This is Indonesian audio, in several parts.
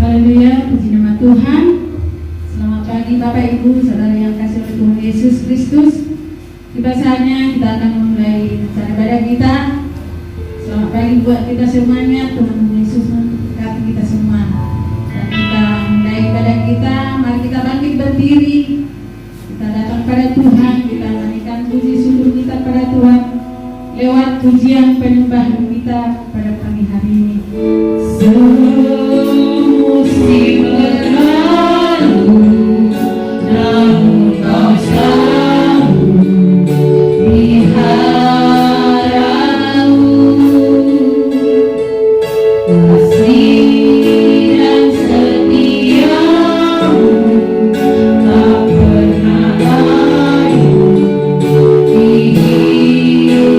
Haleluya, puji nama Tuhan. Selamat pagi Bapak Ibu, saudara yang kasih oleh Tuhan Yesus Kristus. Tiba saatnya kita akan memulai acara ibadah kita. Selamat pagi buat kita semuanya. Tuhan Yesus memberkati kita semua. Dan kita mulai ibadah kita. Mari kita bangkit berdiri. Kita datang pada Tuhan. Kita menaikkan puji syukur kita pada Tuhan lewat pujian penyembahan kita pada pagi hari ini. Musim berlalu, namun kau selalu peliharaku. Kasih dan setiamu tak pernah layu di hidupku.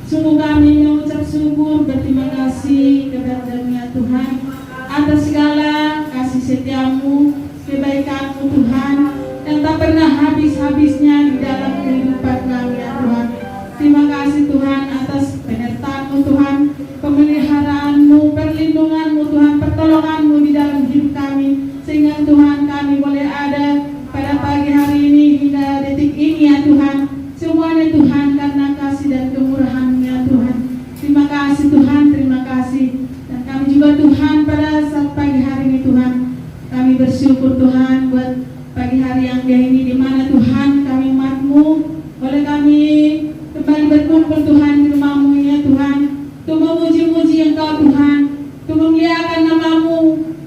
Sungguh kami mengucap syukur, berterima kasih kepada-Mu ya Tuhan atas segala kasih setiamu, kebaikan-Mu Tuhan yang tak pernah habis-habisnya di dalam kehidupan kami ya Tuhan. Terima kasih Tuhan atas penyertaan-Mu Tuhan, pemeliharaan-Mu, perlindungan-Mu Tuhan, pertolongan-Mu di dalam hidup kami, sehingga Tuhan kami boleh ada pada pagi hari ini hingga detik ini ya Tuhan. Semuanya Tuhan karena kasih dan kemurahan-Mu ya Tuhan. Terima kasih Tuhan, terima kasih. Dan kami juga Tuhan pada saat pagi hari ini Tuhan, kami bersyukur Tuhan buat pagi hari yang indah ini, di mana Tuhan kami umat-Mu boleh kami kembali berkumpul Tuhan di rumah-Mu ya Tuhan, untuk memuji-muji Engkau Tuhan, untuk memuliakan nama-Mu,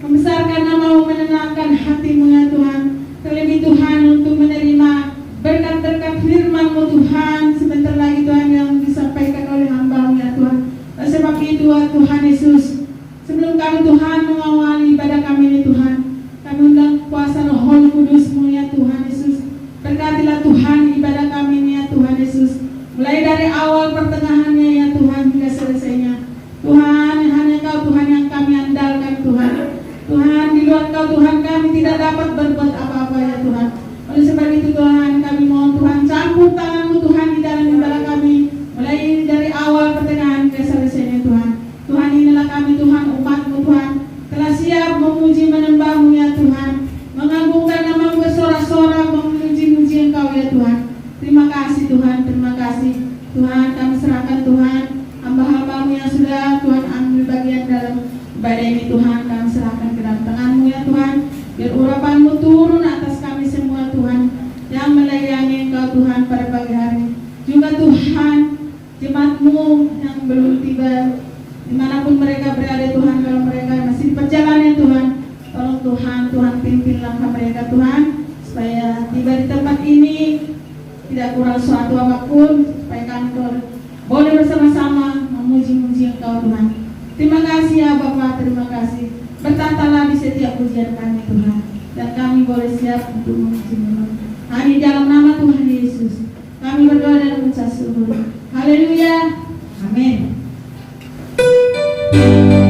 membesarkan nama-Mu, menenangkan hati-Mu ya Tuhan. Terlebih Tuhan untuk menerima berkat-berkat firman-Mu Tuhan sebentar lagi Tuhan yang disampaikan oleh hamba-Mu ya Tuhan. Oleh sebab itu Tuhan Yesus, sebelum kami Tuhan mengawali ibadah kami ini Tuhan, kami undang kuasa Roh Kudus-Mu ya Tuhan Yesus. Berkatilah Tuhan ibadah kami ini ya Tuhan Yesus, mulai dari awal pertengahannya ya Tuhan hingga selesainya. Tuhan, hanya Kau Tuhan yang kami andalkan Tuhan. Tuhan, di luar Kau Tuhan kami tidak dapat berbuat apa-apa ya Tuhan. Oleh sebab itu Tuhan, kami mohon Tuhan campur tangan-Mu Tuhan di dalam ibadah kami, mulai dari awal pertengahan hingga selesainya Tuhan. Tuhan, inilah kami Tuhan, umat-Mu Tuhan, telah siap memuji menyembah-Mu ya Tuhan, mengagungkan nama-Mu bersorak-sorak, memuji-muji Engkau ya Tuhan. Terima kasih Tuhan, terima kasih Tuhan. Kami serahkan Tuhan hamba-hamba-Mu yang sudah Tuhan ambil bagian dalam ibadah ini Tuhan, kami serahkan ke dalam tangan-Mu ya Tuhan. Biar urapan-Mu turun atas kami semua Tuhan, yang melayani Engkau Tuhan pada pagi hari. Juga Tuhan, jemaat-Mu yang belum tiba, dimanapun mereka berada Tuhan, kalau mereka masih di perjalanan Tuhan, tolong Tuhan, Tuhan pimpin langkah mereka Tuhan, supaya tiba di tempat ini tidak kurang suatu apapun, supaya kami boleh bersama-sama memuji-muji Engkau Tuhan. Terima kasih ya Bapa, terima kasih. Bertatalah di setiap pujian kami Tuhan, dan kami boleh siap untuk memuji-Mu. Hanya dalam nama Tuhan Yesus kami berdoa dan mengucap syukur. Haleluya, amin. Tuhan,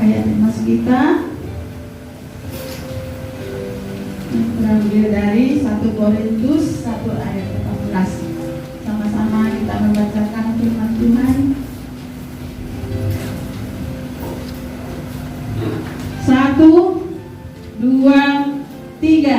ayat mas kita yang terambil dari 1 Korintus 1 ayat 14. Sama-sama kita membacakan firman Tuhan. 1, 2, 3.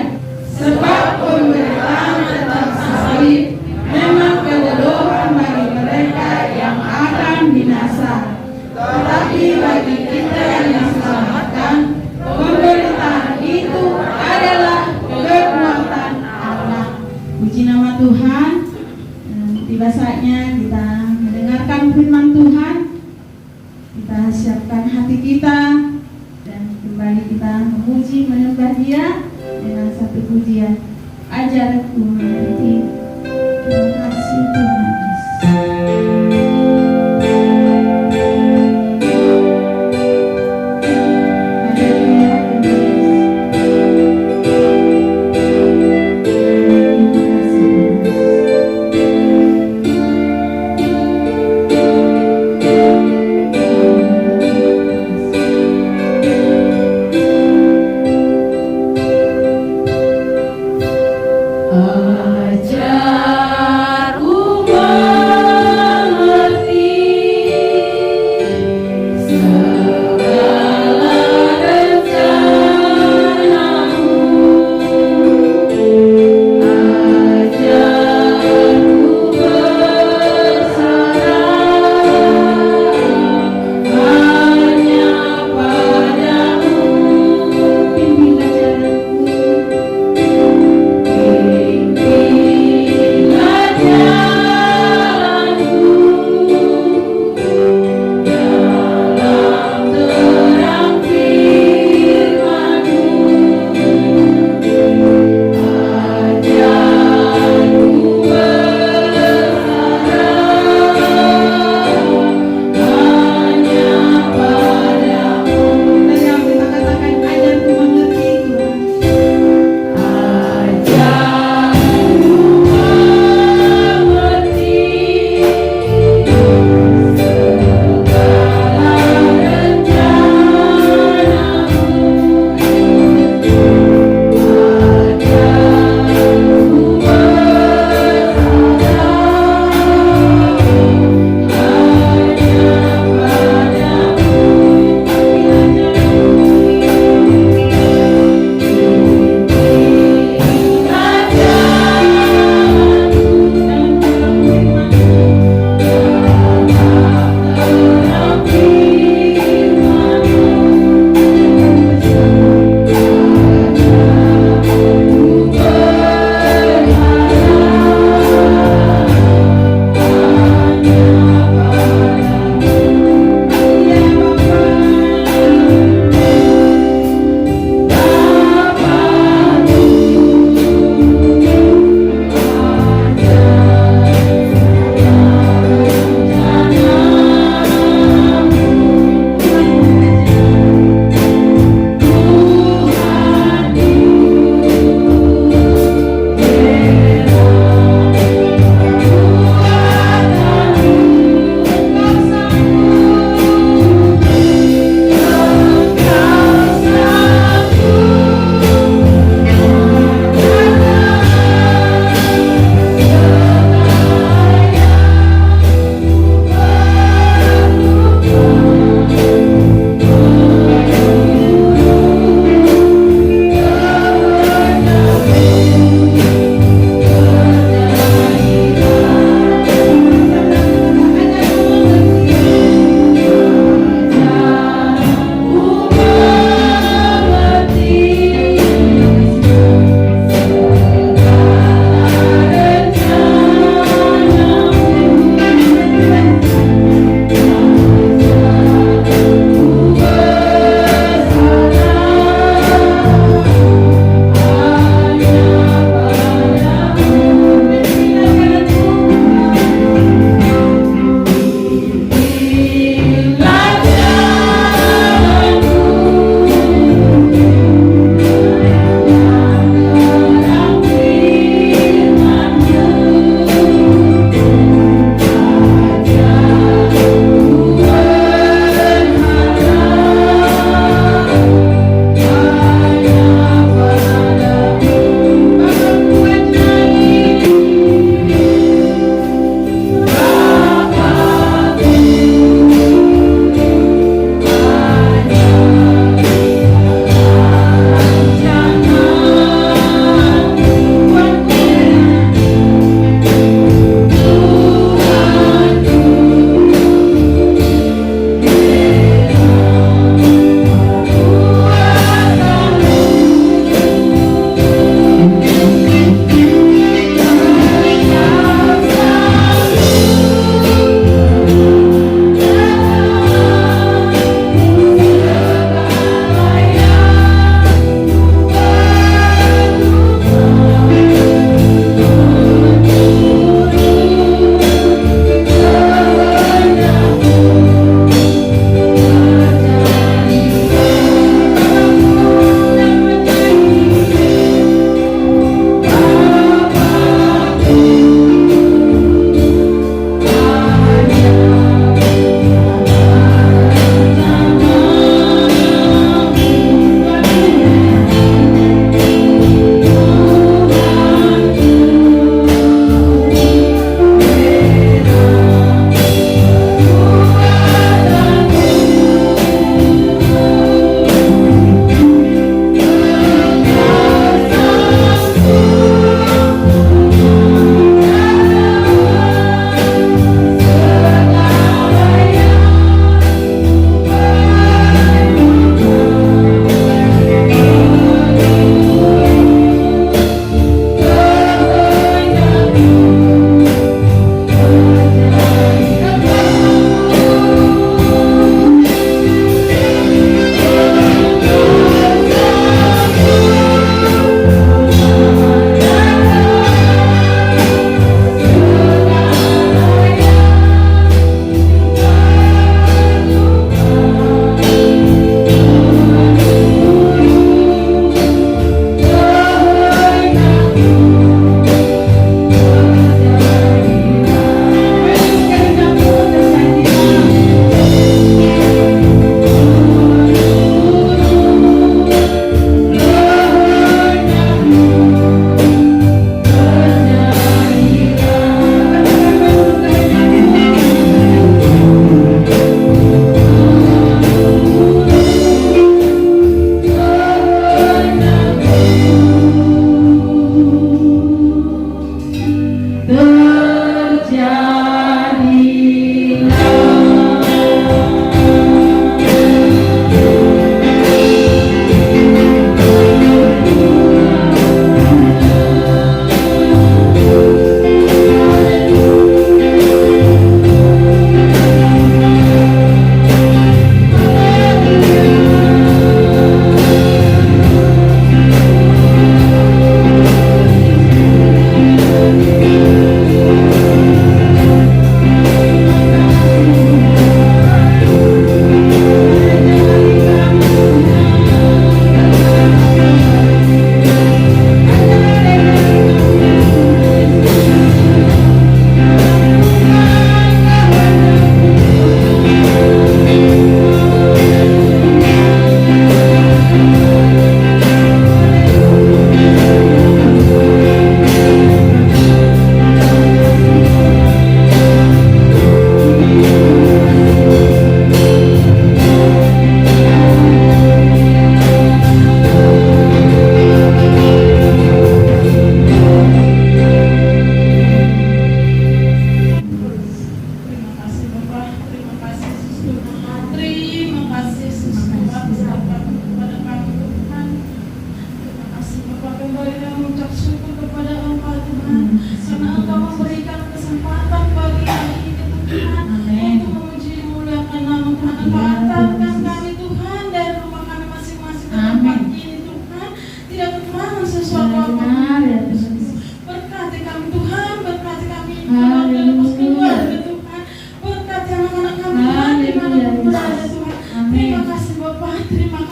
Sebab pemberitaan tentang salib memang kebodohan bagi mereka yang akan binasa, tetapi bagi kita yang diselamatkan, pemberitaan itu adalah kekuatan Allah. Puji nama Tuhan. Tiba saatnya kita mendengarkan firman Tuhan. Kita siapkan hati kita dan kembali kita memuji menyembah Dia dengan satu pujian. Ajarku mengerti. Terima kasih Tuhan Yesus. Ajar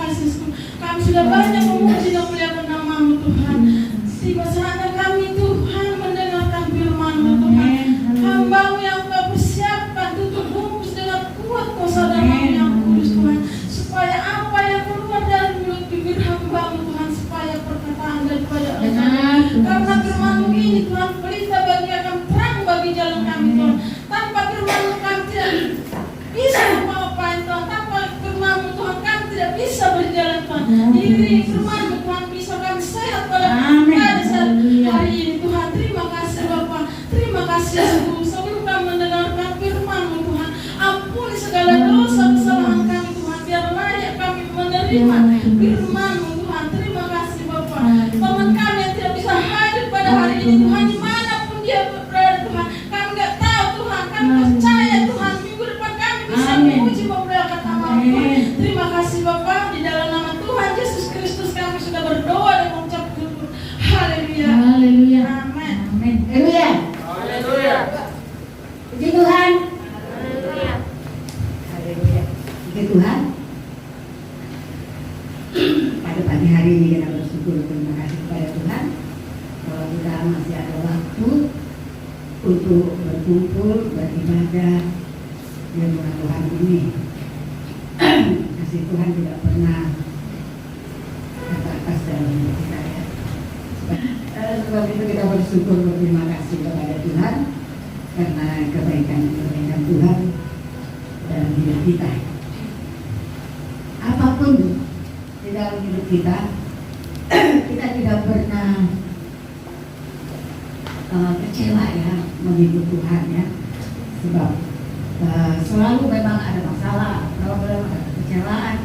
kasih. Kami sudah banyak memuji dan memuliakan nama-Mu Tuhan. Tiba saatnya kami Tuhan mendengarkan firman-Mu Tuhan. Hamba-Mu yang Kau persiapkan tutup bungkus dengan kuat kuasa darah-Mu yang kudus Tuhan, supaya apa yang keluar dari mulut bibir hamba-Mu Tuhan, supaya perkataan daripada Engkau. Karena firman-Mu ini Tuhan pelita bagi kami, terang bagi jalan kami Tuhan. Tanpa firman-Mu kami tidak bisa apa-apain Tuhan. Tanpa firman-Mu Tuhan kami tidak bisa berjalan Tuhan. Diri firman-Mu Tuhan bisa kami sehat pada saat hari ini Tuhan. Terima kasih Bapa, terima kasih sebelum kami mendengarkan firman-Mu Tuhan, ampuni segala dosa kesalahan kami Tuhan, biar layak kami menerima firman-Mu Tuhan. Terima kasih Bapa. Teman kami yang tidak bisa hadir pada hari ini Tuhan, dimanapun dia berada Tuhan, kami nggak tahu Tuhan, kami percaya Tuhan minggu depan kami bisa memuji memuliakan nama-Mu Tuhan. Terima kasih Bapa, di dalam nama Tuhan Yesus Kristus kami sudah berdoa dan mengucap syukur. Haleluya. Haleluya. Amin. Amin. Haleluya. Haleluya. Puji Tuhan. Haleluya. Haleluya. Puji Tuhan. Pada pagi hari ini kita bersyukur, terima kasih kepada Tuhan bahwa kita masih ada waktu untuk berkumpul, beribadah di rumah Tuhan ini. Kasih Tuhan tidak pernah terbatas dalam hidup kita ya. Sebab itu kita bersyukur, berterima kasih kepada Tuhan karena kebaikan Tuhan dalam hidup kita. Apapun di dalam hidup kita, kita tidak pernah kecewa ya mengikut Tuhan ya. Sebab selalu memang ada masalah, problem, ada kecewaan,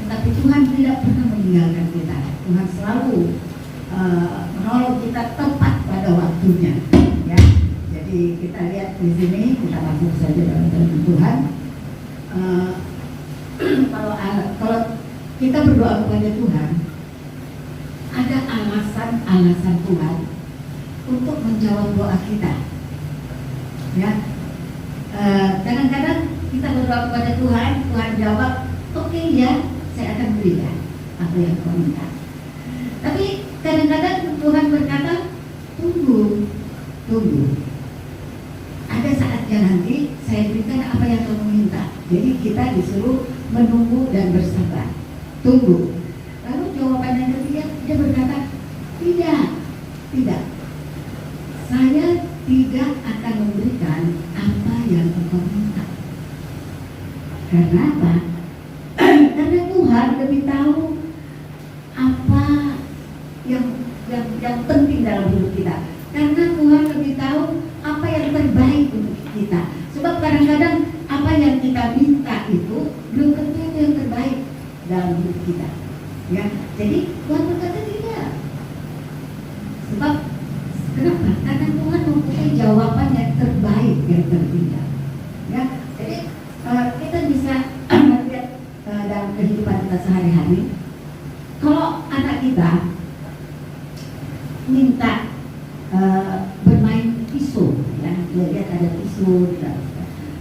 tetapi Tuhan tidak pernah meninggalkan kita. Tuhan selalu menolong kita tepat pada waktunya ya. Jadi kita lihat di sini, kita masuk saja dalam firman Tuhan. Kalau kita berdoa kepada Tuhan, ada alasan Tuhan untuk menjawab doa kita ya. Kadang-kadang kita berdoa kepada Tuhan, Tuhan jawab, oke ya, saya akan berikan apa yang kau minta. Tapi kadang-kadang Tuhan berkata, tunggu. Ada saatnya nanti saya berikan apa yang kamu minta. Jadi kita disuruh menunggu dan bersabar. Tunggu. Lalu jawaban yang ketiga, dia berkata, tidak. Saya tidak akan memberikan apa yang engkau minta. Karena apa? Karena Tuhan lebih tahu apa yang penting dalam hidup kita. Karena Tuhan lebih tahu apa yang terbaik untuk kita. Sebab kadang-kadang apa yang kita minta itu belum tentu itu yang terbaik dalam hidup kita. Ya, jadi Tuhan berkata tidak. Sebab kenapa? Karena Tuhan mempunyai jawaban yang terbaik yang tertinggal. Ya, jadi kita bisa melihat dalam kehidupan kita sehari-hari. Kalau anak kita minta bermain pisau, ya, dia lihat ada pisau,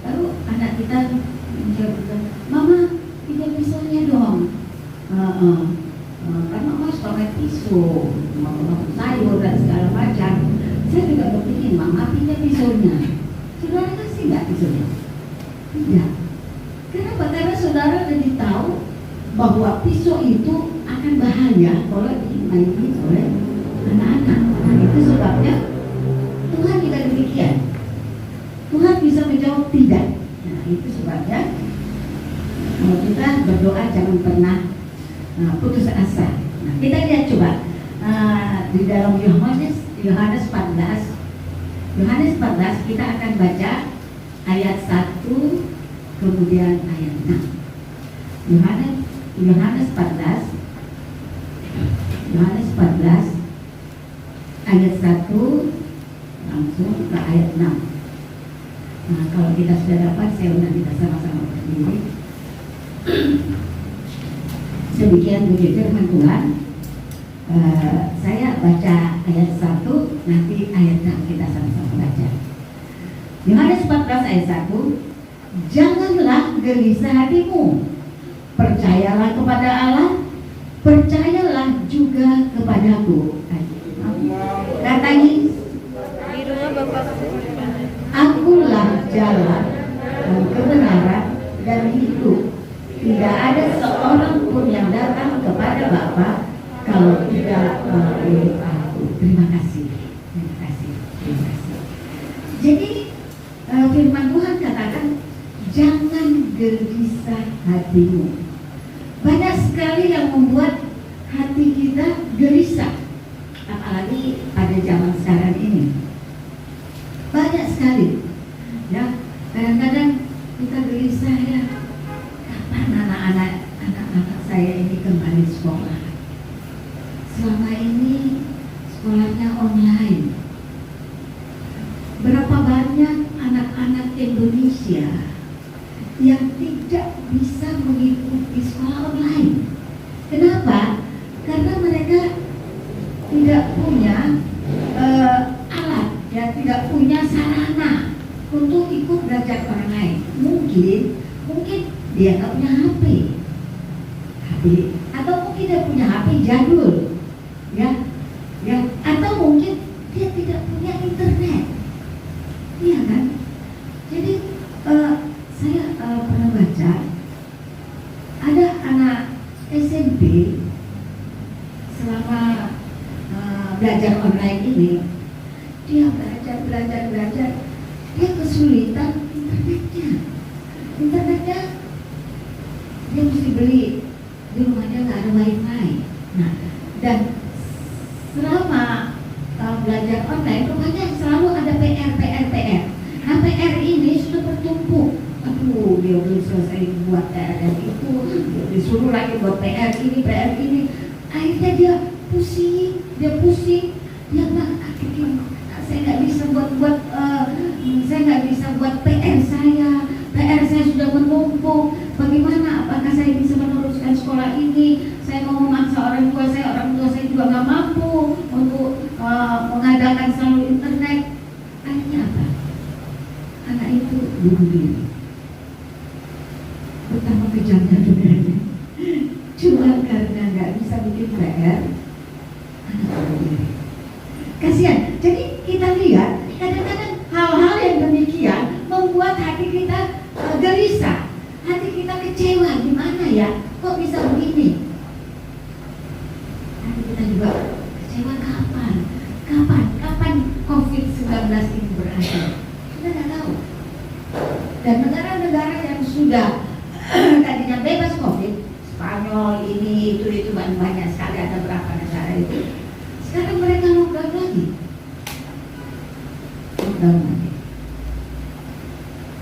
lalu anak kita menjawab, Mama, pinjam pisaunya dong. Kan Mama suka main pisau, mau sayur dan segala macam. Saya juga berpikir, Mama pinjam pisaunya. Saudara kasih nggak pisaunya? Tidak. Kenapa? Karena saudara lebih tahu bahwa pisau itu akan bahaya kalau dimainin oleh anak-anak. Nah, itu sebabnya Tuhan juga demikian. Tuhan bisa menjawab tidak. Nah, itu sebabnya kalau kita berdoa jangan pernah putus asa. Nah, kita lihat coba di dalam Yohanes 14 kita akan baca ayat 1 kemudian ayat 6. Yohanes 14 ayat 1 langsung ke ayat 6. Nah, kalau kita sudah dapat, saya undang kita sama-sama berdiri. Demikian bunyi firman Tuhan. Saya baca ayat 1, nanti ayat 6 kita sama-sama baca. Yohanes 14 ayat 1. Janganlah gelisah hatimu. percayalah kepada Allah, percayalah juga kepadaku. Katanya, Di rumah Bapak. akulah jalan dan kebenaran dan hidup. Tidak ada seorang pun yang datang kepada Bapa kalau tidak melalui aku. Terima kasih. Terima kasih. Terima kasih. Jadi firman Tuhan katakan, jangan gelisah hatimu. Banyak sekali yang membuat hati kita gelisah, apalagi pada zaman sekarang ini. Banyak sekali, ya. Kadang-kadang kita gelisah, ya. Kapan anak-anak saya ini kembali sekolah? Selama ini sekolahnya online. Berapa banyak anak-anak Indonesia yang tidak bisa mengikuti sekolah online? Kenapa? Karena mereka tidak punya alat, ya, tidak punya sarana untuk ikut belajar online. Mungkin dia nggak punya HP, atau mungkin dia punya HP jadul, ya, atau mungkin dia tidak punya internet, iya kan? Jadi saya pernah baca ada anak SMP selama belajar online ini, dia belajar, dia kesulitan internetnya dia mesti beli, di rumahnya nggak ada wifi. Nah, dan selama belajar online rupanya selalu ada PR. Nah, PR ini sudah bertumpuk. Aduh, dia belum selesai buat PR yang itu, dia disuruh lagi buat PR ini. Akhirnya dia pusing, dia nggak, saya nggak bisa buat PR saya sudah menumpuk. Bagaimana? Apakah saya bisa meneruskan sekolah ini? Saya mau memaksa orang tua saya juga nggak mampu untuk mengadakan selalu internet. Akhirnya apa? Anak itu bunuh diri. Betapa kejamnya dunianya. Cuma karena nggak bisa bikin PR, anak bunuh diri. Kasihan. Jadi kita lihat kadang-kadang hal-hal yang demikian membuat hati kita gelisah, hati kita kecewa. Gimana ya? Kok bisa begini? Hati kita juga kecewa. Kapan COVID-19 ini berakhir? Kita nggak tahu. Dan negara-negara yang sudah tadinya bebas COVID, Spanyol ini itu banyak sekali, ada berapa negara itu. Sekarang mereka lockdown lagi.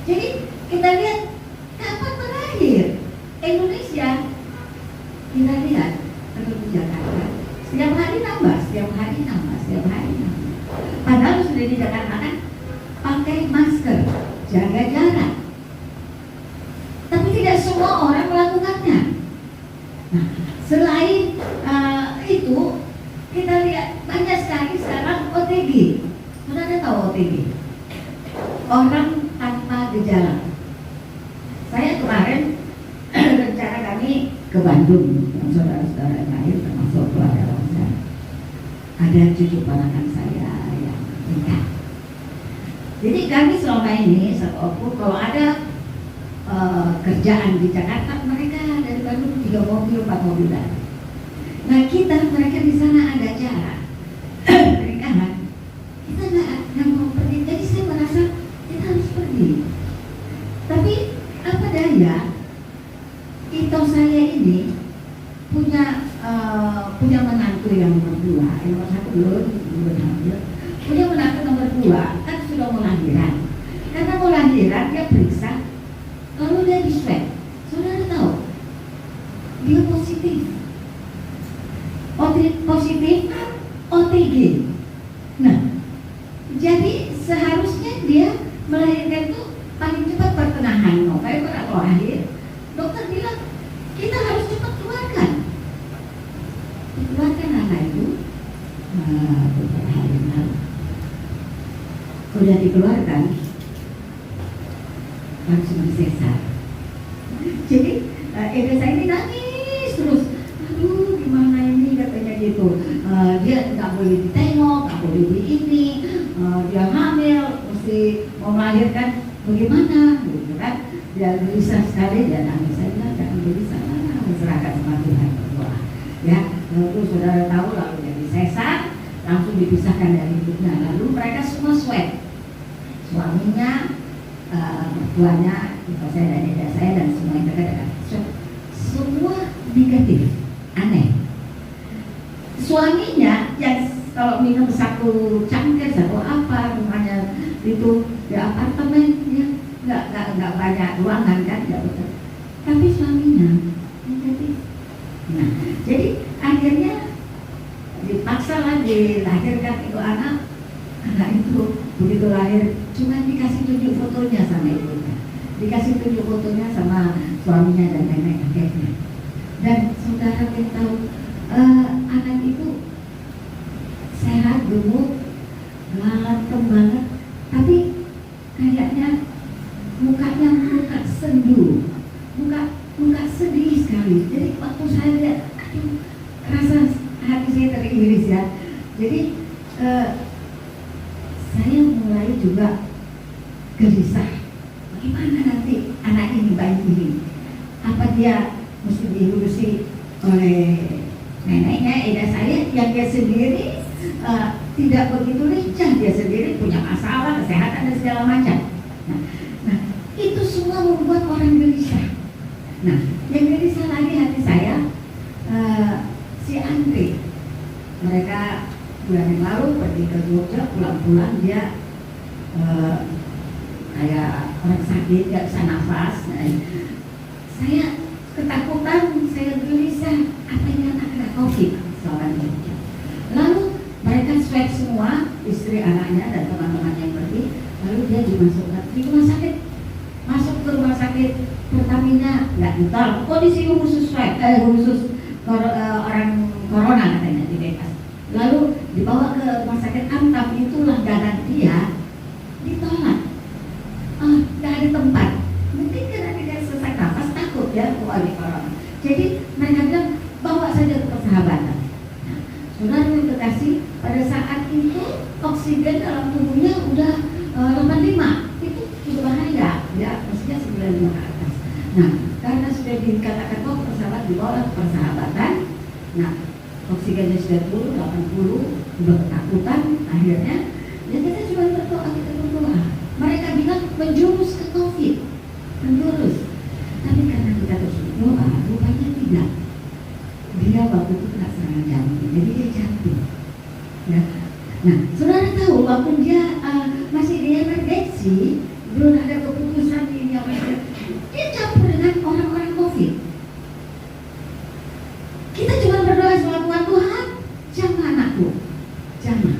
Jadi kita lihat kapan berakhir. Indonesia, kita lihat penduduk Jakarta setiap hari nambah. Padahal sudah di Jakarta kan pakai masker, jaga jarak. Tapi tidak semua orang melakukannya. Nah, selain itu, kita lihat banyak sekali sekarang OTG. Sudah tahu OTG? Orang tanpa gejala. Saya kemarin rencana kami ke Bandung dengan saudara-saudara yang lain, termasuk keluarga saya. Ada cucu ponakan saya yang nikah. Jadi kami selama ini kalau ada kerjaan di Jakarta, mereka dari Bandung 3 mobil, 4 mobilan. Nah mereka di sana ada acara pernikahan, kita nggak mau pergi. Jadi saya merasa kita harus pergi. Tapi apa daya, Ito saya ini punya menantu yang nomor 2, yang nomor 1 belum hamil. Punya menantu nomor 2 kan sudah mau lahiran. Karena mau lahiran dia periksa, lalu dia di swab. Saudara tahu, dia positif OTG. Nah, jadi seharusnya dia melahirkan itu paling cepat pertengahan November atau akhir. Dokter bilang kita harus cepat keluarkan anak itu. Beberapa hari lalu udah dikeluarkan, langsung disesar. Jadi saya ini bagaimana gitu kan, dia gelisah sekali, dia nangis. Saya bilang jangan gelisah, serahkan sama Tuhan, berdoa ya. Lalu saudara tahu, lalu jadi sesar, langsung dipisahkan dari ibunya. Lalu mereka semua sweat, suaminya, mertuanya, ibu saya dan dada saya dan semua yang dekat-dekat, semua negatif, aneh. Suaminya yang kalau minum satu cangkir, satu apa, rumahnya itu di apartemen, ya nggak banyak ruangan kan, nggak betul. Tapi suaminya negatif. Nah, jadi akhirnya dipaksa lah dilahirkan itu anak itu begitu lahir cuma dikasih tunjuk fotonya sama ibunya, dikasih tunjuk fotonya sama suaminya dan nenek kakeknya. Dan saudara yang tahu, anak itu sehat, gemuk, ganteng banget, tapi kayaknya mukanya muka sendu, muka sedih sekali. Jadi waktu saya lihat, aduh, rasa hati saya teriris ya. Jadi saya mulai juga gelisah, bagaimana nanti anak ini, bayi ini, apa dia mesti diurusi oleh neneknya, eda saya yang dia sendiri tidak begitu lincah, dia sendiri punya masalah kesehatan dan segala macam. Nah, itu semua membuat orang gelisah. Nah, yang gelisah lagi hati saya, si Andri, mereka bulan yang lalu pergi ke Jogja, pulang-pulang dia kayak orang sakit, nggak bisa nafas. Nah, saya ketakutan, saya gelisah, apa ini anak kena COVID seorang Jogja. Lalu mereka swab semua, istri, anaknya dan teman-teman yang pergi. Lalu dia dimasukkan di rumah sakit, masuk ke rumah sakit Pertamina, nggak ditolak. Kondisi khusus swab, khusus orang corona katanya di bebas. Lalu dibawa ke rumah sakit Antam, itu langganan dia, ditolak. Nggak ada tempat. Mungkin karena dia sesak nafas, takut ya di corona. Jadi mereka bilang bawa saja ke Persahabatan. Nah, saudara yang terkasih, pada saat itu oksigen dalam tubuhnya udah 85, itu sudah bahaya ya, maksudnya 95 ke atas. Nah, karena sudah dikatakan kok Persahabatan, dibawa ke Persahabatan. Nah, oksigennya sudah turun 80, udah ketakutan. Akhirnya ya kita cuma berdoa, kita berdoa. Mereka bilang menjurus ke COVID, menjurus. Tapi karena kita terus berdoa, rupanya tidak. Dia waktu itu kena serangan jantung, jadi dia jantung. Ya. Nah, saudara tahu waktu dia masih di emergency, belum ada keputusan ini apa, dia campur dengan orang-orang COVID. Kita cuma berdoa sama Tuhan, Tuhan, jangan anakku, jangan.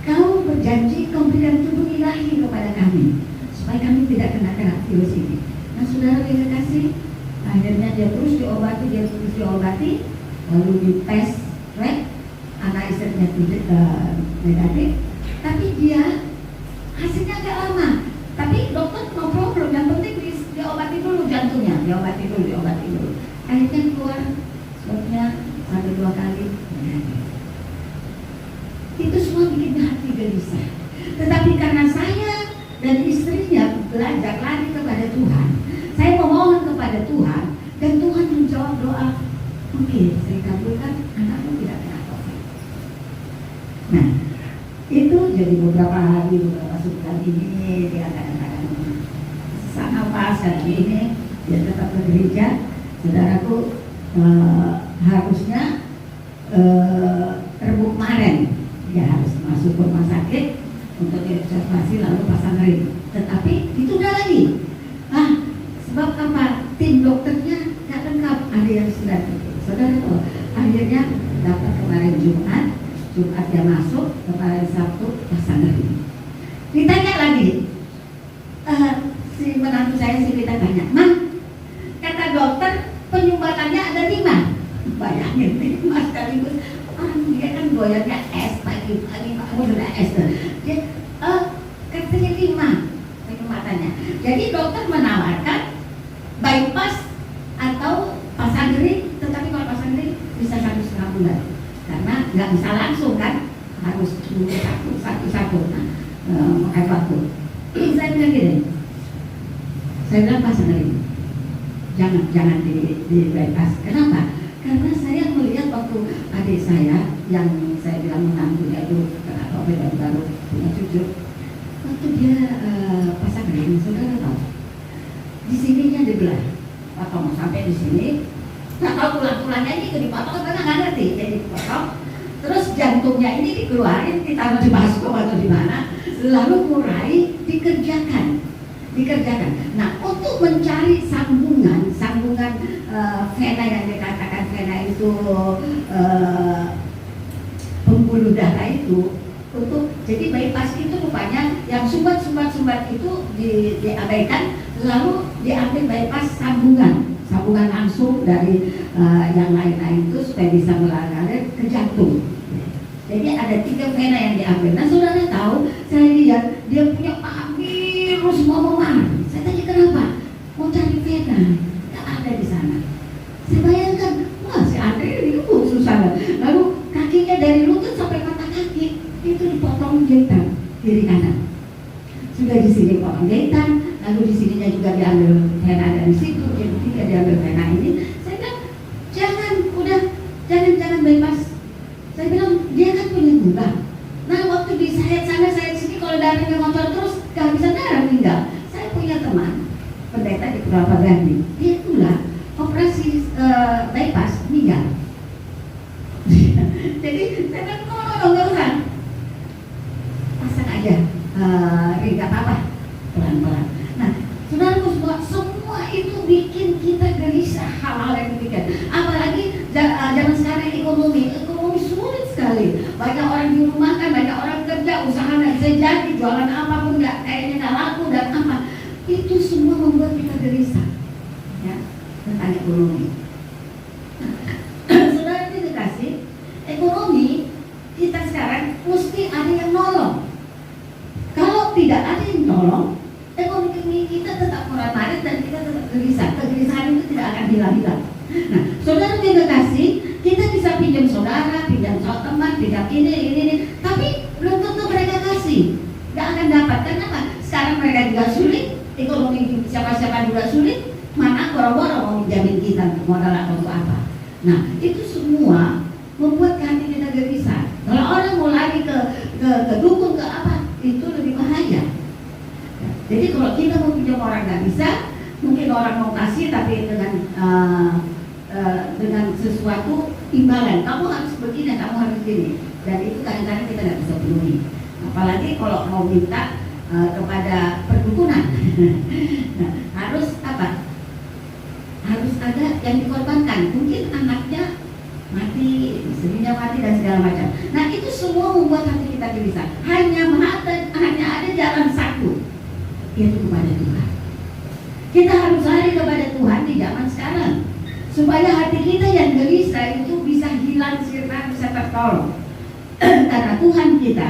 Kau berjanji kau berikan tubuh ilahi kepada kami, supaya kami tidak kena virus ini. Nah, saudara yang kasih, akhirnya dia terus diobati, lalu dites swab, anak istrinya negatif, tapi dia hasilnya agak lama. Tapi dokter no problem, yang penting diobati dulu jantungnya, diobati dulu. Akhirnya keluar swabnya 1-2 kali negatif. Itu semua bikin hati gelisah. Tetapi karena saya dan istrinya belajar lari kepada Tuhan, saya memohon kepada Tuhan, dan Tuhan menjawab doa. Oke, saya kabulkan, anakmu tidak kena COVID. Nah, itu jadi beberapa hari, beberapa sebulan ini dia kadang-kadang sesak nafas dan ini dia tetap ke gereja. Saudaraku, harusnya Rabu kemarin dia harus masuk ke rumah sakit untuk diobservasi lalu pasang ring. Tetapi ditunda lagi. Sebab apa? Tim dokternya nggak lengkap, ada yang sudah. Saudara tahu, akhirnya dapat kemarin Jumat dia masuk, kemarin Sabtu pasang ring. Ditanya lagi, si menantu saya si Vita tanya, "Man, kata dokter penyumbatannya ada 5." Bayangin 5 sekaligus. Dia kan goyangnya es pagi-pagi, kamu sudah es. Dia katanya 5 penyumbatannya. Jadi dokter menawarkan bypass atau pasang ring, tetapi kalau pasang ring bisa 1,5 bulan karena nggak bisa langsung kan, harus dulu satu. Nah, makan waktu. Saya bilang gini, Saya bilang pasangan ini jangan di bypass. Kenapa? Karena saya melihat waktu adik saya yang saya bilang menantunya itu kena COVID dan baru punya cucu, waktu dia pasang ring, saudara tahu, di sininya dibelah, potong sampai di sini, nggak tahu tulang-tulangnya ini dipotong karena nggak ngerti, jadi dipotong, terus jantungnya ini dikeluarin, ditaruh di baskom atau di mana, lalu mulai dikerjakan. Nah, untuk mencari sambungan vena yang dikatakan vena itu pembuluh darah itu, untuk jadi bypass itu rupanya yang sumbat itu diabaikan, lalu diambil bypass sambungan langsung dari yang lain-lain itu supaya bisa mengalir ke jantung. Jadi ada 3 vena yang diambil. Nah, saudara tahu, saya lihat dia punya terus mau marah. Saya tanya kenapa? Mau cari vena, nggak ada di sana. Saya bayangkan, wah si Andre ini susah. Lalu kakinya dari lutut sampai mata kaki itu dipotong jahitan kiri kanan. Sudah di sini potong jahitan, lalu di sininya juga diambil vena dari situ, jadi 3 diambil vena ini. Saya bilang jangan bypass. Saya bilang dia kan punya gula. Nah, waktu disayat sana sayat sini, kalau darahnya ngotor terus gak bisa darah meninggal. Saya punya teman pendeta di Purwapa Gandhi, dia pula operasi bypass meninggal. Jadi saya bilang nggak usah, pasang aja ring, gak apa-apa, pelan-pelan. Nah, saudaraku semua itu bikin kita gelisah, hal-hal yang demikian. Apalagi zaman sekarang ekonomi sulit sekali. Banyak orang di rumah kan, banyak orang kerja, usaha nggak bisa jadi, jualan apapun kayaknya nggak laku dan apa. Itu semua membuat kita gelisah, ya, tentang ekonomi. Saudara dikasih ekonomi kita sekarang mesti ada yang nolong. Kalau tidak ada yang nolong, ekonomi kita tetap morat-marit dan kita tetap gelisah. Kegelisahan itu tidak akan hilang-hilang. Nah, saudara dikasih, kita bisa pinjam saudara, pinjam teman, pinjam ini, tapi belum tentu mereka kasih, nggak akan dapat. Kenapa? Sekarang mereka juga sulit, ekonomi siapa-siapa juga sulit, mana boro-boro mau minjamin kita modal atau untuk apa? Nah, itu semua membuat hati kita gelisah. Kalau orang mau lari ke dukun ke apa, itu lebih bahaya. Jadi kalau kita mau pinjam orang nggak bisa, mungkin orang mau kasih tapi dengan sesuatu imbalan, kamu harus begini, kamu harus gini, dan itu kadang-kadang kita nggak bisa penuhi. Apalagi kalau mau minta kepada perdukunan. Nah, harus apa? Harus ada yang dikorbankan. Mungkin anaknya mati, istrinya mati dan segala macam. Nah, itu semua membuat hati kita gelisah. Hanya ada jalan satu, yaitu kepada Tuhan. Kita harus lari kepada Tuhan di zaman sekarang, supaya hati kita yang gelisah itu bisa hilang sirna, bisa tertolong. Karena Tuhan kita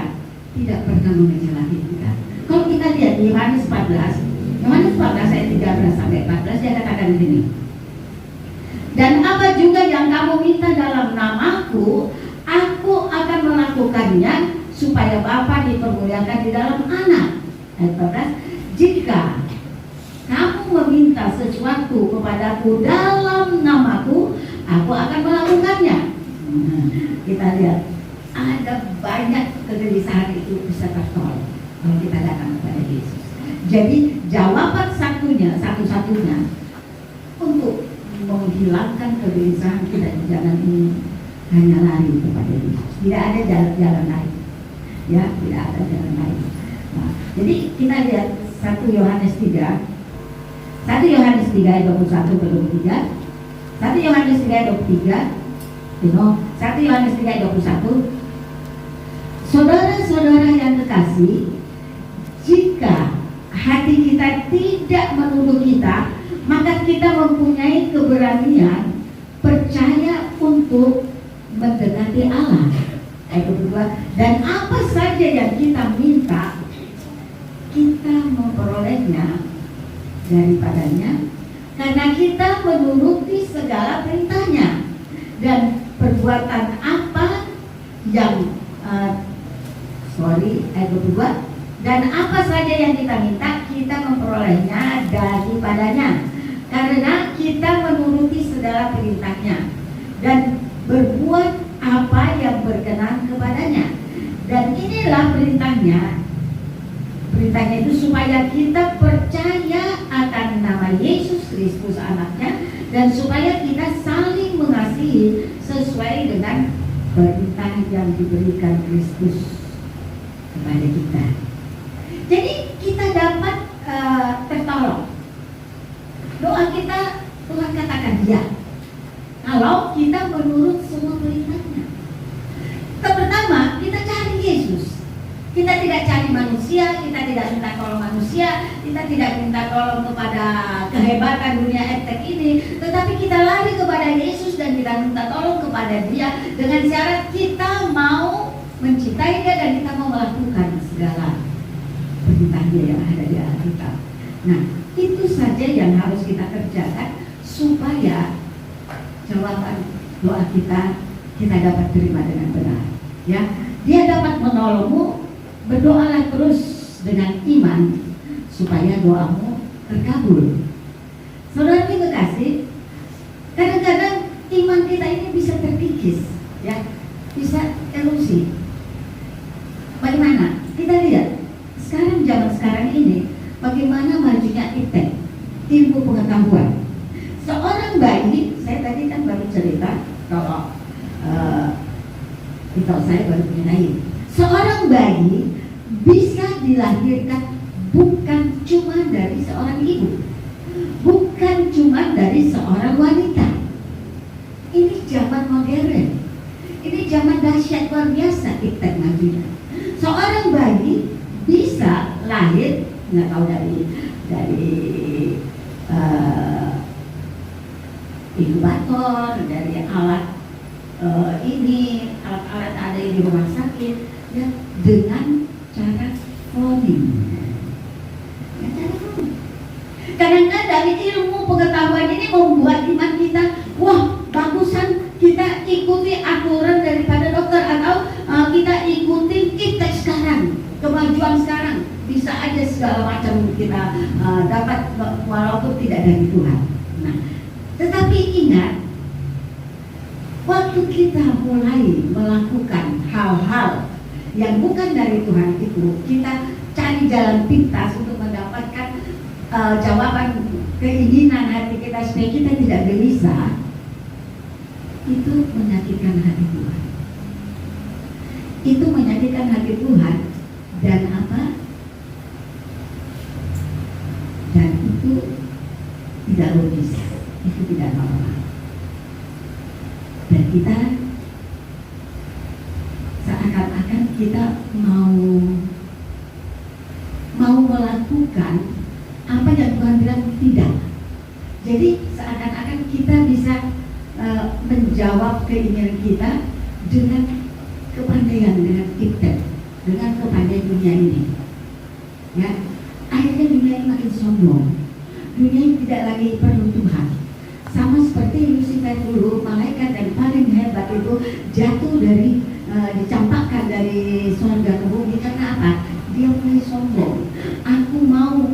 tidak pernah mengecewakan kita. Kalau kita lihat di Yohanes 14 ayat 13 sampai 14, dia katakan begini. Dan apa juga yang kamu minta dalam namaku, aku akan melakukannya, supaya Bapa dipermuliakan di dalam Anak. Ayat 14, jika kamu meminta sesuatu kepadaku dalam namaku, aku akan melakukannya. Kita lihat, ada banyak kegelisahan itu bisa tertolong kalau kita datang kepada Yesus. Jadi jawaban satu-satunya untuk menghilangkan kegelisahan kita di jalan ini hanya lari kepada Yesus. Tidak ada jalan lain, ya, tidak ada jalan lain. Nah, jadi kita lihat 1 Yohanes 3 ayat 21 ke 23. 1 Yohanes 3 ayat 23. 1 Yohanes 3 ayat 21. Saudara-saudara yang kekasih, jika hati kita tidak menuduh kita, maka kita mempunyai keberanian percaya untuk mendekati Allah. Ayat kedua, dan apa saja yang kita minta, kita memperolehnya daripadanya, karena kita menuruti segala perintahnya. Dan perbuatan apa yang ayat kedua, Dan apa saja yang kita minta, kita memperolehnya daripadanya, karena kita menuruti segala perintahnya dan berbuat apa yang berkenan kepadanya. Dan inilah perintahnya. Perintahnya itu supaya kita percaya akan nama Yesus Kristus anaknya, dan supaya kita saling mengasihi sesuai dengan perintah yang diberikan Kristus kepada kita. Jadi kita dapat tertolong. Doa kita, Tuhan katakan ya, kalau kita menurut semua perintahnya. Pertama, kita cari Yesus. Kita tidak cari manusia, kita tidak minta tolong manusia, kita tidak minta tolong kepada kehebatan dunia eptek ini, tetapi kita lari kepada Yesus dan kita minta tolong kepada Dia dengan syarat kita mau mencintai Dia dan kita mau melakukan segala perintah Dia yang ada di Alkitab. Nah, itu saja yang harus kita kerjakan supaya jawaban doa kita dapat terima dengan benar. Ya, Dia dapat menolongmu. Berdoalah terus dengan iman supaya doamu terkabul. Saudara kekasih, kadang-kadang iman kita ini bisa terkikis, ya, bisa elusi. Bagaimana? Kita lihat sekarang, zaman sekarang ini, bagaimana majunya iptek, ilmu pengetahuan. Seorang bayi, saya tadi kan baru cerita kalau kita saya baru mengenai seorang bayi bisa dilahirkan bukan cuma dari seorang ibu, bukan cuma dari seorang wanita. Ini zaman modern, ini zaman dahsyat luar biasa iptek majunya. Seorang bayi bisa lahir, nggak tahu dari inkubator, dari alat ini, alat-alat ada di rumah sakit, ya, dengan cara cloning. Ya, cara cloning. Kadang-kadang ilmu pengetahuan ini membuat iman kita, wah, bagusan kita ikuti aturan daripada dokter, atau kita ikuti iptek sekarang, kemajuan sekarang. Bisa aja segala macam kita dapat walaupun tidak dari Tuhan. Nah, tetapi ingat, waktu kita mulai melakukan hal-hal yang bukan dari Tuhan itu, kita cari jalan pintas untuk mendapatkan jawaban keinginan hati kita supaya kita tidak gelisah, itu menyakitkan hati Tuhan. Itu menyakitkan hati Tuhan, dan apa? Dan itu tidak logis, itu tidak normal. Dan kita seakan-akan kita mau melakukan apa yang Tuhan bilang tidak. Jadi seakan-akan kita bisa menjawab keinginan kita dengan kepandaian, dengan iptek, dengan kepandaian dunia ini. Ya, akhirnya dunia ini makin sombong. Dunia ini tidak lagi perlu Tuhan. Sama seperti Lucifer dulu, malaikat yang paling hebat itu jatuh dari dicampakkan dari surga ke bumi. Karena apa? Dia mulai sombong. Aku mau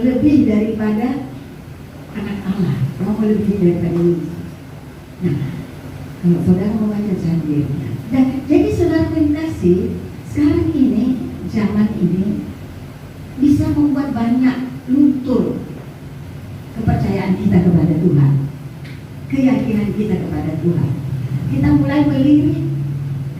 lebih daripada anak Allah, mau lebih daripada Yesus. Nah, kalau saudara mau baca selanjutnya. Dan jadi saudara kasih, sekarang ini, zaman ini bisa membuat banyak luntur kepercayaan kita kepada Tuhan, keyakinan kita kepada Tuhan. Kita mulai melirik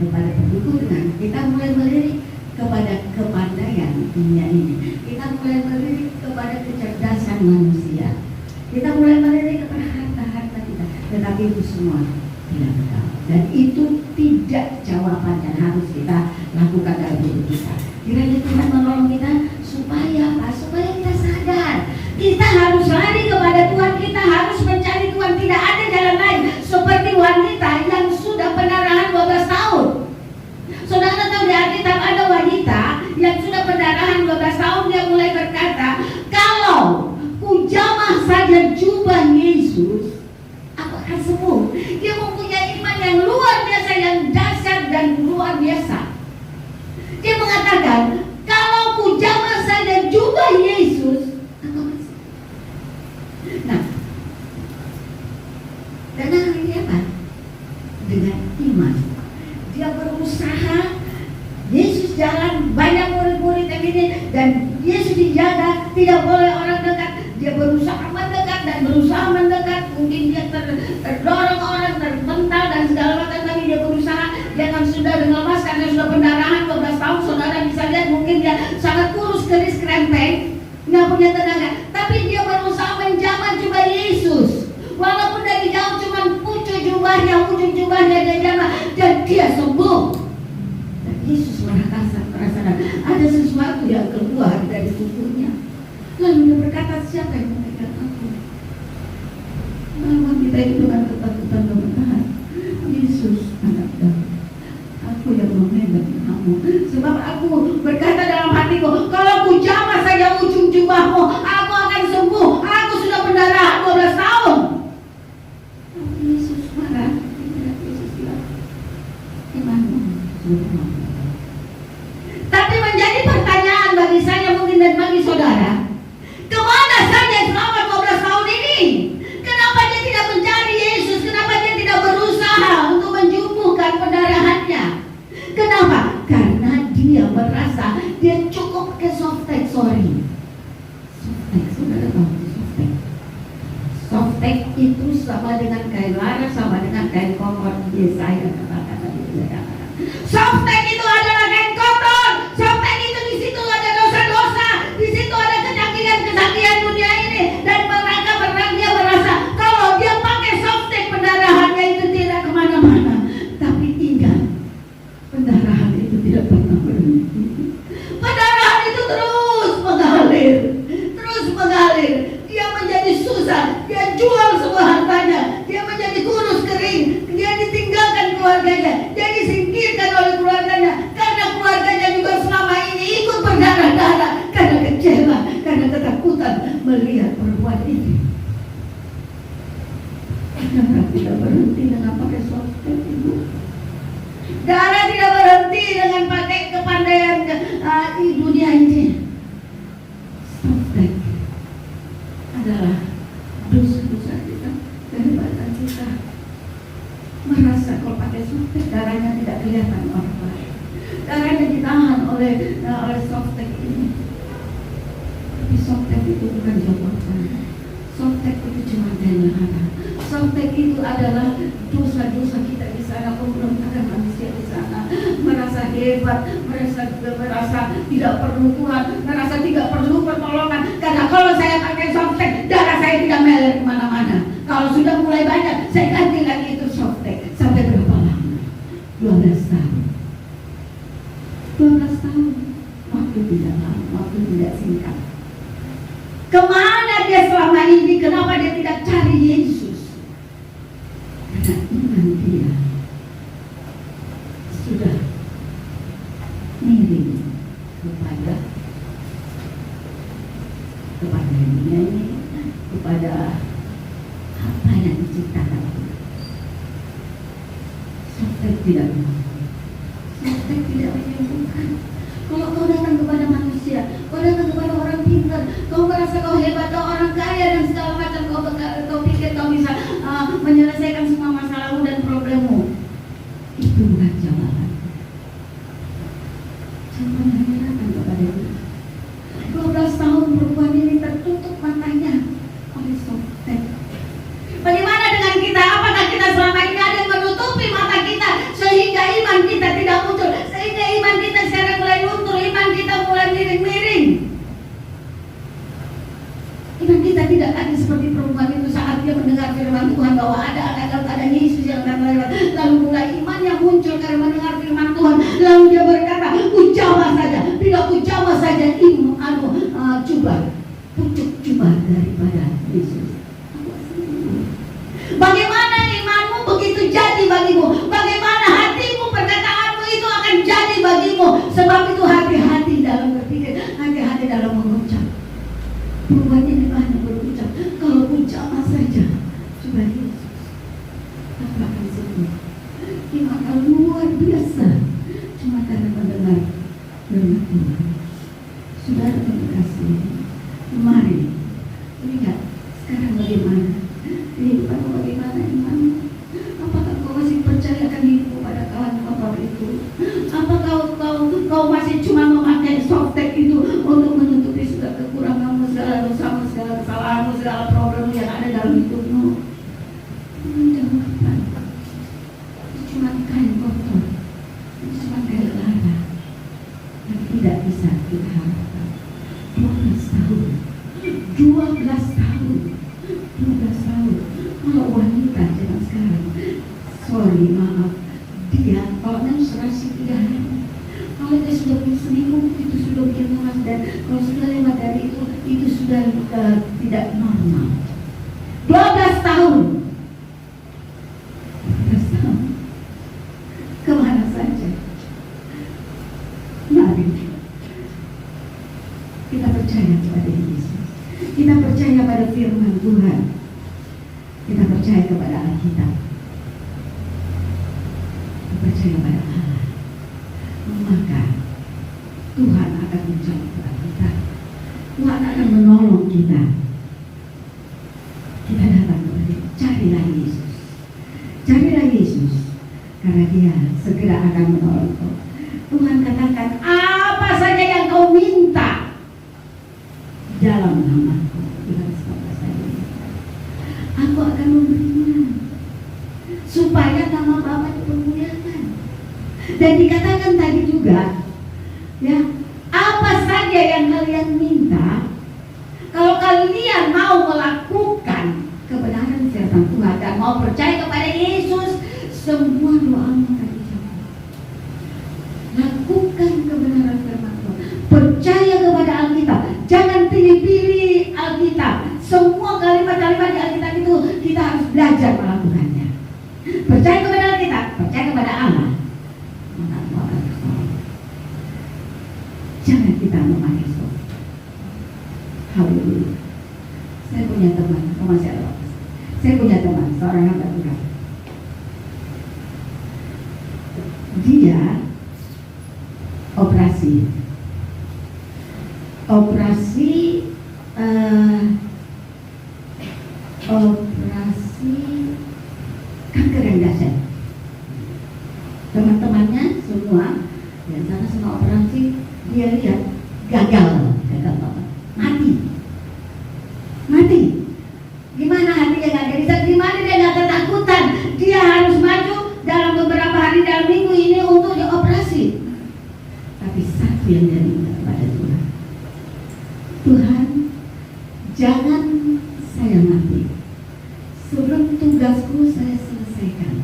kepada perdukunan, kita mulai melirik kepada kepandaian dunia ini, kita mulai melirik kepada kecerdasan manusia, kita mulai melirik kepada harta-harta kita. Tetapi itu semua tidak benar, dan itu tidak jawaban yang harus kita lakukan dalam hidup kita. Kiranya Tuhan menolong kita supaya apa? Supaya kita sadar kita harus lari kepada Tuhan, kita harus mencari Tuhan. Tidak ada jalan lain. Seperti wanita yang sudah pendarahan 12 tahun. Saudara tahu di Alkitab ada wanita yang sudah pendarahan 12 tahun. Dia mulai berkata, kalau ku jamah saja jubah Yesus, aku akan sembuh. Dia mempunyai iman yang luar biasa, yang dahsyat dan luar biasa. Dia mengatakan, kalau ku jamah dengan iman. Dia berusaha. Yesus jalan, banyak murid-murid yang ini, dan Yesus dijaga, tidak boleh orang dekat. Dia berusaha mendekat dan berusaha mendekat. Mungkin dia terdorong orang, terpental dan segala macam, tapi dia berusaha. Jangan sudah lemas karena sudah pendarahan 12 tahun. Saudara bisa lihat, mungkin dia sangat kurus, keris, krempeng, nggak punya tenaga, tapi dia berusaha menjamah jubah Yesus. Walaupun dari jauh cuma pucuk jubahnya, ujung jubahnya dia jamah, dan dia sembuh. Dan Yesus merasakan ada sesuatu yang keluar dari tubuhnya. Lalu dia berkata, siapa yang memegang aku? Lawan kita itu dengan ketakutan gemetar. Yesus, anak Daud, aku yang memegang kamu. Sebab aku berkata dalam hatiku, kalau ku jamah saja ujung jubahmu, aku akan sembuh. Aku sudah pendarahan 12 tahun. Yesus marah. Yesus bilang, imanmu sudah mampu. Tapi menjadi pertanyaan bagi saya mungkin dan bagi saudara, kemana saja selama 12 tahun ini? Kenapa dia tidak mencari Yesus? Kenapa dia tidak berusaha untuk menjumbuhkan pendarahannya? Kenapa? Karena dia merasa dia cukup ke softtek, sorry. Softtek, saudara tahu softtek? Softtek itu sama dengan kain laras, sama dengan kain kotor. Yesaya katakan tadi. Softtek itu adalah kain kotor. Softtek itu di situ ada dosa-dosa, di situ ada kesakitan dunia ini, dan dia merasa kalau dia pakai softtek pendarahannya itu tidak kemana-mana. Tapi ingat, pendarahan itu tidak pernah berhenti. Pendarahan itu terus mengalir, terus mengalir. Dia menjadi susah, dia jual semua hartanya, dia menjadi kurus kering, dia ditinggalkan keluarganya, dia disingkirkan oleh keluarganya, karena keluarganya juga selama ini ikut berdarah-darah karena kecewa, karena ketakutan melihat perempuan ini. Darah tidak berhenti dengan pakai softtek ibu. Darah tidak berhenti dengan pakai kepandaian di dunia ini. Softtek adalah dosa-dosa kita, kehebatan kita. Merasa kalau pakai softtek darahnya tidak kelihatan orang lain, darahnya ditahan oleh softtek ini. Tapi softtek itu bukan jawaban. Softtek itu cuma dengar. Softtek itu adalah dosa-dosa kita di sana, pemberontakan manusia di sana. Merasa hebat, merasa tidak perlu Tuhan, merasa tidak perlu pertolongan. Karena kalau saya pakai softtek, darah saya tidak mengalir kemana-mana. Kalau sudah mulai banyak, saya ganti lagi itu softtek. Sampai berapa lama? 12 tahun. 12 tahun. Waktu tidak lama, waktu tidak singkat. Kemana dia selama ini? Kenapa dia tidak cari Yesus? Karena iman dia sudah miring kepada dunia ini, kepada apa yang diciptakan. Softtek tidak menyembuhkan. Kalau kau datang kepada manusia, kau datang kepada orang pintar, kau merasa kau hebat, kau orang kaya dan segala macam, kau pikir kau bisa menyelesaikan semua masalahmu dan problemmu. Itu bukan jawaban. Jangan menyerahkan kepada dia. 12 tahun perempuan ini tertutup matanya oleh softtek. Bagaimana dengan kita? Apakah kita selama ini ada yang menutupi mata kita sehingga iman kita tidak muncul, sehingga iman kita sekarang mulai luntur, iman kita mulai miring-miring? Iman kita tidak lagi seperti perempuan itu saat dia mendengar firman Tuhan bahwa ada Yesus yang akan lewat. Lalu mulai iman yang muncul karena mendengar firman Tuhan. Lalu dia berkata, "Ujamah saja, tidak ujamah saja pucuk jubah daripada Yesus." Bagaimana imanmu begitu jadi bagimu? Bagaimana hatimu, perkataanmu itu akan jadi bagimu? Sebab itu hati-hati dalam berpikir, hati-hati dalam mengucap. Perempuan ini banyak berucap, kalau ujamah saja jubah Yesus, aku akan sembuh. Iman luar biasa cuma karena mendengar firman Tuhan. Saudara terkasih, mari lihat sekarang bagaimana kehidupanmu, bagaimana imanmu. Apakah kau masih percaya cuma kain kotor, itu cuma kain lara yang tidak bisa kita harapkan. 12 tahun, 12 tahun, 12 tahun. Kalau wanita zaman sekarang, sorry, maaf, dia kalau menstruasi 3 hari, kalau dia sudah punya seminggu, itu sudah bikin lemas, dan kalau sudah lewat dari itu sudah tidak normal. 12 tahun. 12 tahun. Kemana saja? Mari kita percaya kepada Yesus. Kita percaya pada firman Tuhan. Kita percaya kepada Alkitab. Kita percaya pada Allah. Maka Tuhan akan menjawab doa kita. Tuhan akan menolong kita. Kita datang kepada Dia. Carilah Yesus. Carilah Yesus. Karena Dia segera akan menolong kau. Tuhan katakan, apa saja yang kau minta dalam nama-Ku, Tuhan aku akan memberinya, supaya nama Bapa dipermuliakan. Dan dikatakan tadi juga, ya, apa saja yang kalian minta, kalau kalian mau melakukan kebenaran firman Tuhan dan mau percaya kepada Yesus, semua doamu akan dijawab. Lakukan kebenaran firman Tuhan, percaya kepada Alkitab, jangan pilih-pilih Alkitab. Semua kalimat-kalimat di Alkitab itu kita harus belajar melakukannya. Percaya kepada Alkitab, percaya kepada Allah, maka Allah akan bertolong. Jangan kita memakai sok. Haleluya. Saya punya teman, masih ada waktu. Saya punya teman, seorang hamba Tuhan. Dia operasi kanker yang dahsyat. Teman-temannya semua yang sana semua operasi, dia lihat gagal banget, mati. Gimana hatinya nggak gelisah? Gimana dia nggak ketakutan? Dia harus maju dalam beberapa hari, dalam minggu ini untuk dioperasi. Tapi satu yang dia minta kepada Tuhan, Tuhan, jangan saya mati sebelum tugasku saya selesaikan.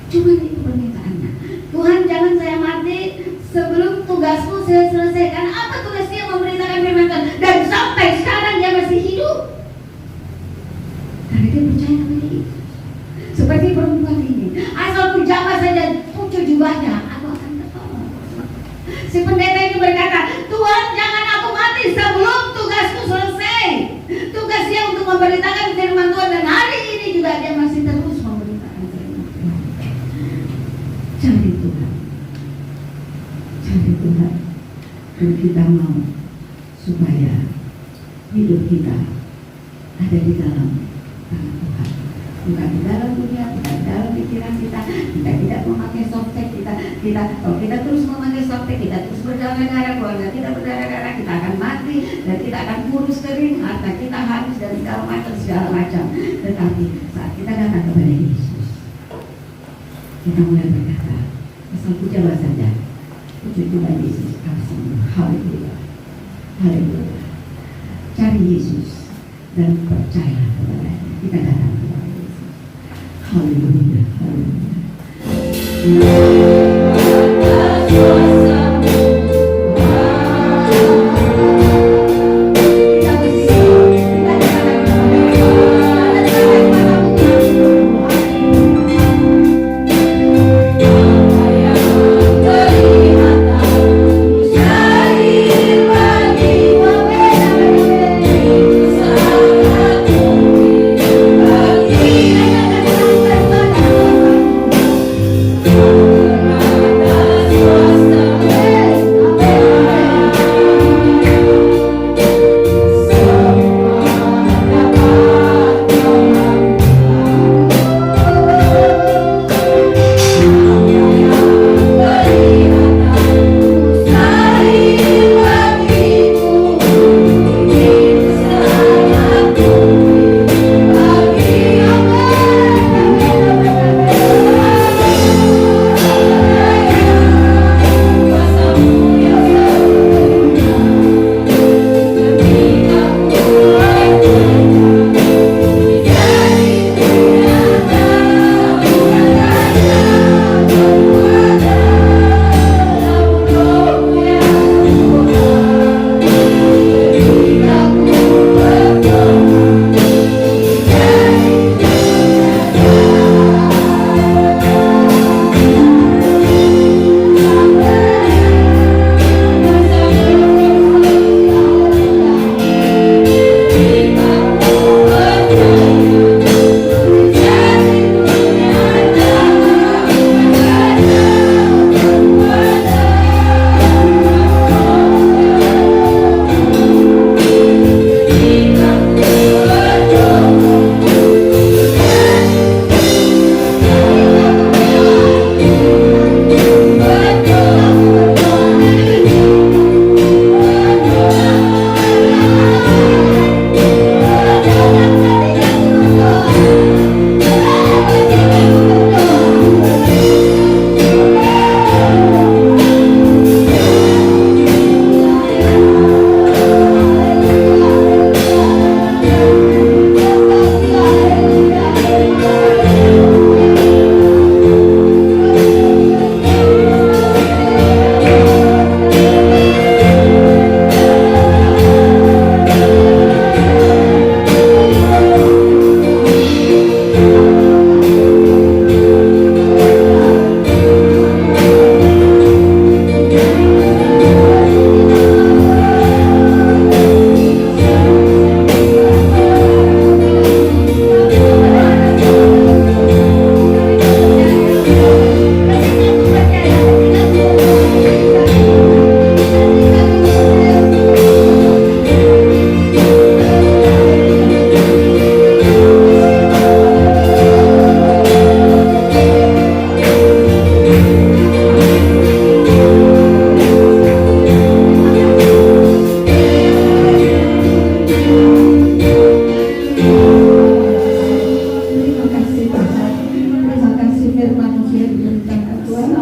Cuma itu permintaannya. Tuhan, jangan saya mati sebelum tugasku saya selesaikan. Apa tugas dia? Memberitakan firman Tuhan. Dan sampai sekarang dia masih hidup. Karena dia percaya kepada Yesus. Seperti perempuan ini, asal ku jamah saja pucuk jubahnya, aku akan tertolong. Si pendeta itu berkata, Tuhan, jangan aku mati sebelum tugasku selesai. Tugas dia untuk memberitakan firman Tuhan, dan hari ini juga dia masih terus memberitakan firman Tuhan. Cari Tuhan, dan kita mau supaya hidup kita ada di dalam tangan Tuhan, bukan di dalam dunia, bukan di dalam pikiran kita. Kita tidak memakai softtek, kalau kita terus memakai softtek, kita terus berdarah-darah, keluarga kita berdarah-darah, kita akan mati dan kita akan kurus kering, harta kita habis dan segala macam. Tetapi saat kita datang kepada Yesus, kita mulai berkata, asal ku coba saja, puji Tuhan Yesus akan sembuh. Haleluya, haleluya. Cari Yesus dan percayalah kepadanya. Kita datang kepada Yesus. Haleluya, haleluya. Hallelujah.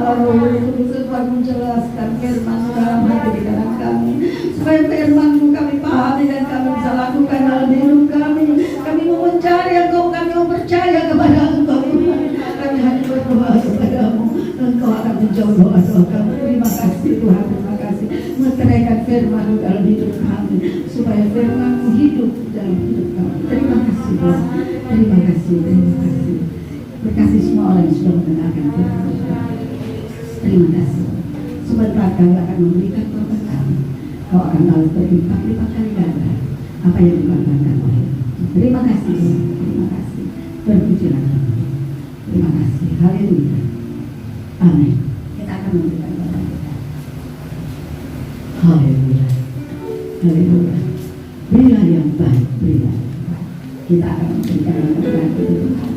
biarlah Roh Kudus Tuhan menjelaskan firman dalam hati di dalam kami, supaya firman-Mu kami pahami dan kami bisa lakukan dalam hidup kami. Kami mau mencari Engkau, kami mau percaya kepada Engkau. Kami hanya berdoa kepada-Mu, Engkau akan menjawab doa-doa kami. Terima kasih Tuhan, terima kasih. Meteraikan firman-Mu dalam hidup kami, supaya firman-Mu hidup dalam hidup kami. Terima kasih Tuhan, terima kasih, terima kasih. Berkasih semua orang yang sudah mendengarkan firman Tuhan. Terima kasih. Sebentar kami akan memberikan korban kami. Kau akan balas berlipat-lipat kali ganda apa yang dikorbankan oleh. Terima kasih, terima kasih. Berpujilah Tuhan. Terima kasih. Haleluya. Amin. Kita akan memberikan korban kita. Haleluya. Haleluya. Berilah yang baik, berilah yang baik. Kita akan memberikan yang terbaik untuk Tuhan.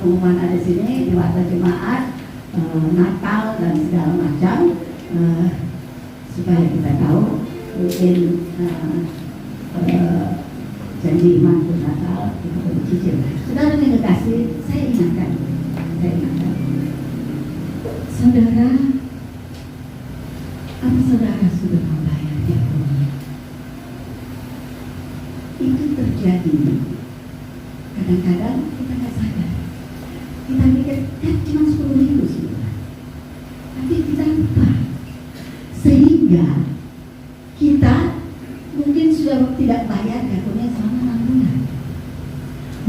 Pengumuman ada di sini di waktu jemaat Natal dan segala macam, supaya kita tahu mungkin janji iman untuk Natal kita boleh cicil. Saudara yang kekasih, saya ingatkan, saudara, apa saudara sudah membayar diakonia? Itu terjadi kadang-kadang kita nggak sadar. Kita pikir cuma 10.000 sih, tapi kita lupa, sehingga kita mungkin sudah tidak bayar diakonia selama 6 bulan.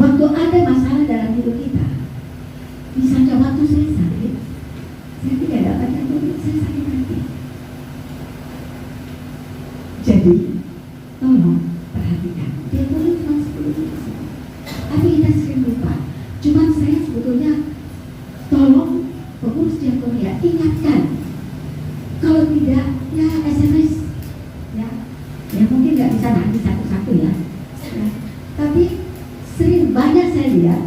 Waktu ada masalah dalam hidup kita, misalnya waktu saya sakit, saya tidak dapat diakonia, saya sakit hati. Jadi tolong perhatikan, diakonia cuma 10.000, tapi kita sering lupa. Cuman saya sebetulnya tolong pengurus diakonia ingatkan, kalau tidak ya SMS ya mungkin nggak bisa nanti satu-satu ya, tapi sering banyak saya lihat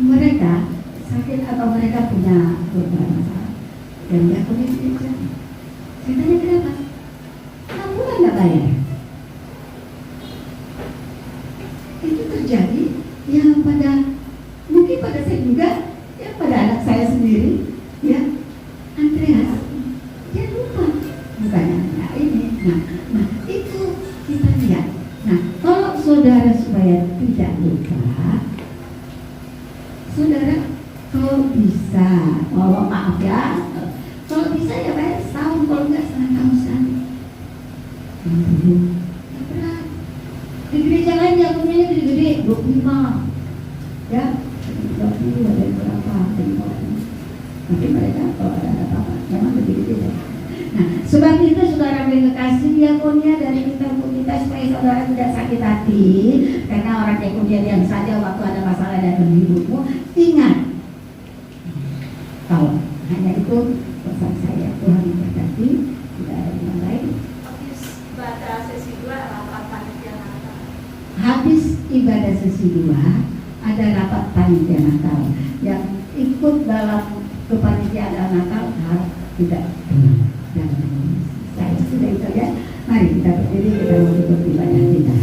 mereka sakit atau mereka punya beberapa masalah dan diakonia tidak jadi. Saya tanya kenapa? 6 bulan nggak bayar. Itu terjadi ya mungkin pada saya juga, ya pada anak saya sendiri, ya Andreas, dia lupa bukannya ini. Nah itu kita lihat. Nah kalau saudara supaya tidak lupa, saudara kalau bisa, maaf ya, kalau bisa ya bayar setahun, kalau enggak setengah tahun sekali. Ya berat. Di gereja lain diakonnya gede-gede 25 ya. 20 ada berapa, tapi mereka kalau ada apa-apa memang lebih gede oleh kekasih diakonia dari kita untuk kita supaya saudara tidak sakit hati karena orang diakonia diam saja waktu ada masalah dalam hidupmu. Ingat, kalau hanya itu pesan saya. Tuhan memberkati. Tidak ada yang lain. Habis ibadah sesi 2 rapat panitia Natal. Habis ibadah sesi 2 ada rapat panitia Natal. Yang ikut dalam kepanitiaan Natal harus tidak dalam saya sudah itu ya. Mari kita berdiri, kita menutup ibadah kita.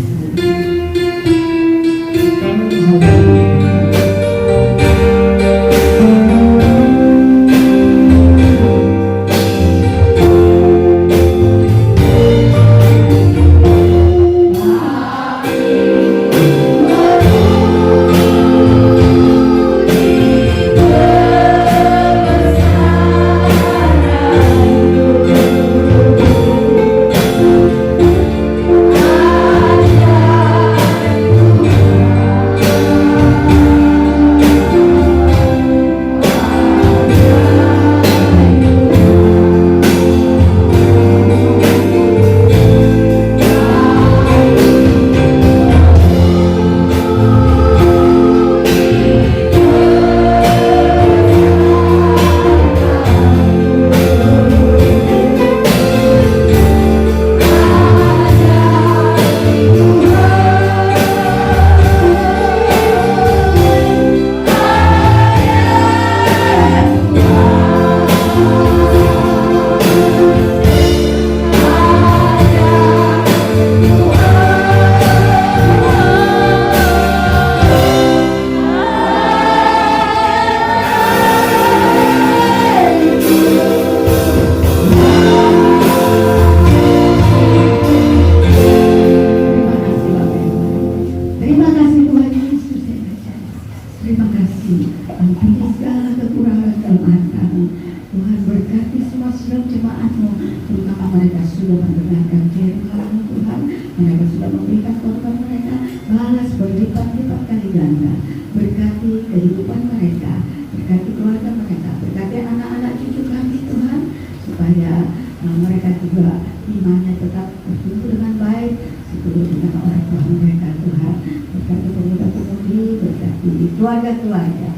Keluarga-keluarga,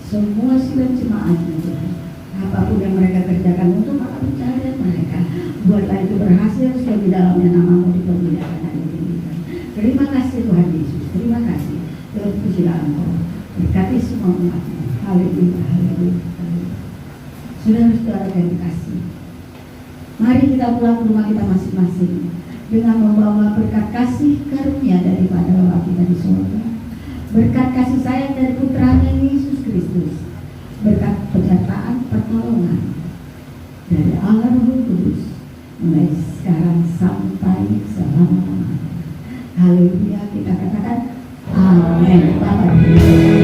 semua sidang jemaatnya Tuhan, apapun yang mereka kerjakan untuk mata pencaharian mereka, buatlah itu berhasil supaya di dalamnya namamu dipermuliakan dan ditinggikan. Terima kasih Tuhan Yesus, terima kasih. Terus pujilah Engkau, berkati semua umatmu. Haleluya, haleluya, haleluya. Saudara-saudara yang dikasih, mari kita pulang ke rumah kita masing-masing dengan membawa berkat kasih karunia daripada Bapa kita di surga, berkat kasih sayang dari putranya Yesus Kristus, berkat penyertaan pertolongan dari Allah Roh Kudus mulai sekarang sampai selama-lamanya. Haleluya, kita katakan amin. Bapak